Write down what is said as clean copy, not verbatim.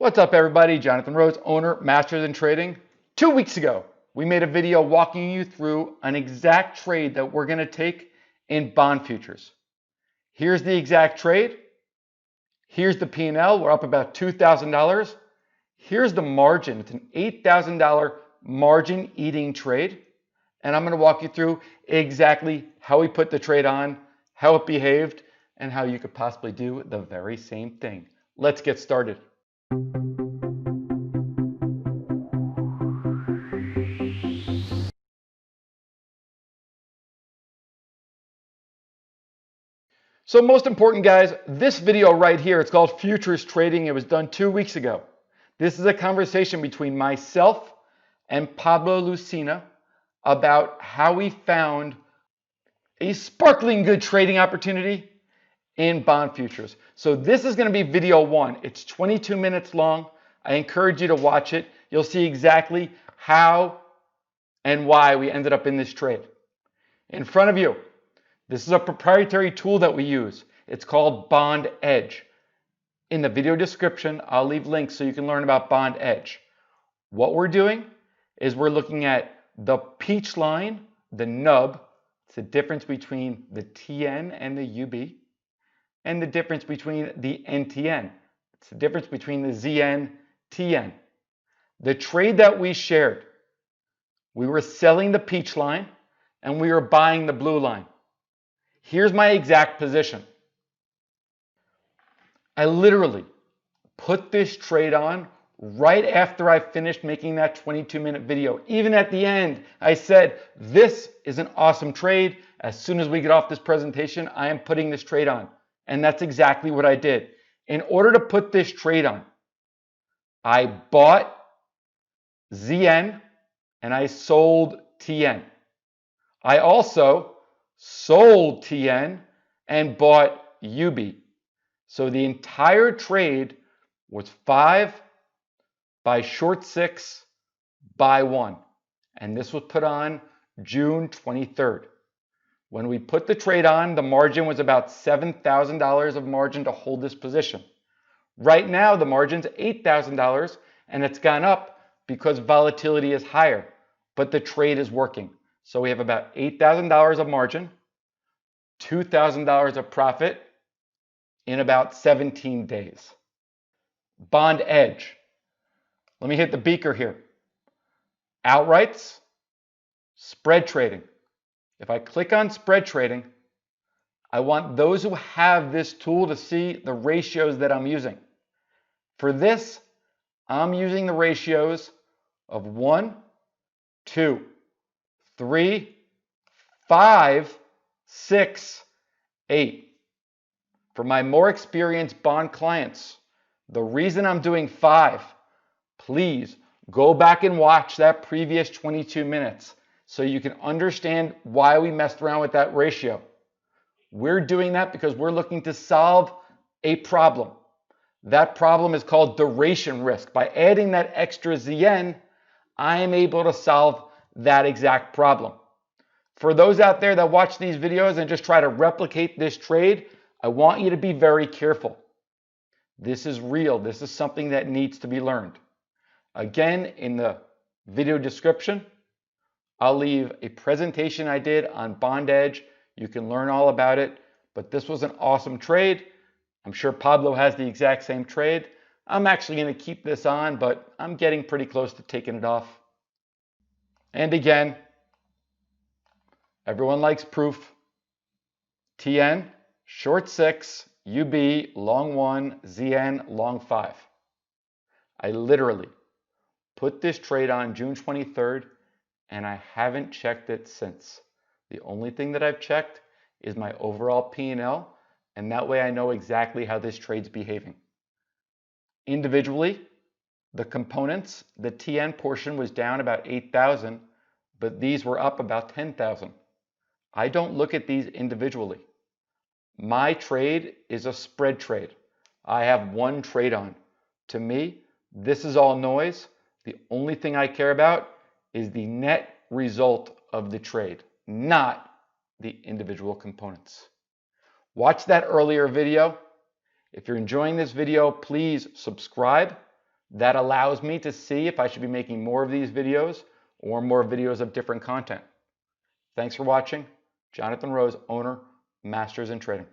What's up, everybody? Jonathan Rose, owner, Masters in Trading. 2 weeks ago, we made a video walking you through an exact trade that we're going to take in bond futures. Here's the exact trade. Here's the P&L. We're up about $2,000. Here's the margin. It's an $8,000 margin eating trade. And I'm going to walk you through exactly how we put the trade on, how it behaved, and how you could possibly do the very same thing. Let's get started. So most important, guys, this video right here, it's called Futures Trading. It was done 2 weeks ago. This is a conversation between myself and Pablo Lucina about how we found a sparkling good trading opportunity in bond futures. So this is going to be video 1. It's 22 minutes long. I encourage you to watch it. You'll see exactly how and why we ended up in this trade. In front of you, this is a proprietary tool that we use. It's called Bond Edge. In the video description, I'll leave links so you can learn about Bond Edge. What we're doing is we're looking at the peach line, the nub. It's the difference between the TN and the UB, and the difference between the NTN. It's the difference between the ZN, TN. The trade that we shared, we were selling the peach line and we were buying the blue line. Here's my exact position. I literally put this trade on right after I finished making that 22-minute video. Even at the end, I said, this is an awesome trade. As soon as we get off this presentation, I am putting this trade on. And that's exactly what I did. In order to put this trade on, I bought ZN and I sold TN. I also sold TN and bought UB. So the entire trade was 5 by short 6 by 1. And this was put on June 23rd. When we put the trade on, the margin was about $7,000 of margin to hold this position. Right now, the margin's $8,000 and it's gone up because volatility is higher, but the trade is working. So we have about $8,000 of margin, $2,000 of profit in about 17 days. Bond Edge. Let me hit the beaker here. Outrights, spread trading. If I click on spread trading, I want those who have this tool to see the ratios that I'm using. For this, I'm using the ratios of 1, 2, 3, 5, 6, 8. For my more experienced bond clients, the reason I'm doing 5, please go back and watch that previous 22 minutes so you can understand why we messed around with that ratio. We're doing that because we're looking to solve a problem. That problem is called duration risk. By adding that extra ZN, I am able to solve that exact problem. For those out there that watch these videos and just try to replicate this trade, I want you to be very careful. This is real. This is something that needs to be learned. Again, in the video description, I'll leave a presentation I did on Bond Edge. You can learn all about it, but this was an awesome trade. I'm sure Pablo has the exact same trade. I'm actually going to keep this on, but I'm getting pretty close to taking it off. And again, everyone likes proof. TN, short 6, UB, long 1, ZN, long 5. I literally put this trade on June 23rd, and I haven't checked it since. The only thing that I've checked is my overall P&L, and that way I know exactly how this trade's behaving. Individually, the components, the TN portion was down about 8,000, but these were up about 10,000. I don't look at these individually. My trade is a spread trade. I have one trade on. To me, this is all noise. The only thing I care about is the net result of the trade, not the individual components. Watch that earlier video. If you're enjoying this video, please subscribe That allows me to see if I should be making more of these videos or more videos of different content. Thanks for watching. Jonathan Rose, owner, Masters in Trading.